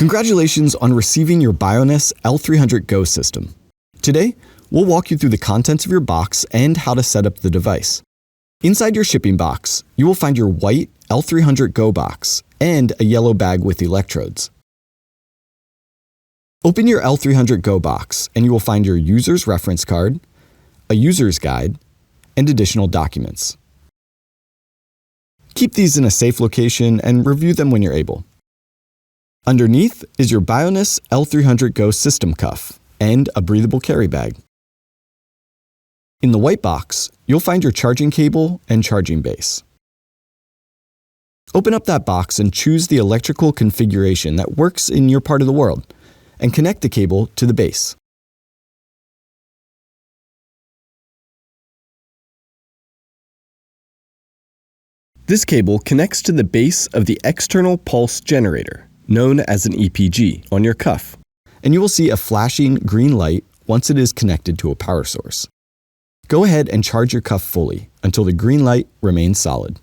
Congratulations on receiving your Bioness L300 Go system. Today, we'll walk you through the contents of your box and how to set up the device. Inside your shipping box, you will find your white L300 Go box and a yellow bag with electrodes. Open your L300 Go box and you will find your user's reference card, a user's guide, and additional documents. Keep these in a safe location and review them when you're able. Underneath is your Bioness L300 Go system cuff and a breathable carry bag. In the white box, you'll find your charging cable and charging base. Open up that box and choose the electrical configuration that works in your part of the world, and connect the cable to the base. This cable connects to the base of the external pulse generator, known as an EPG, on your cuff, and you will see a flashing green light once it is connected to a power source. Go ahead and charge your cuff fully until the green light remains solid.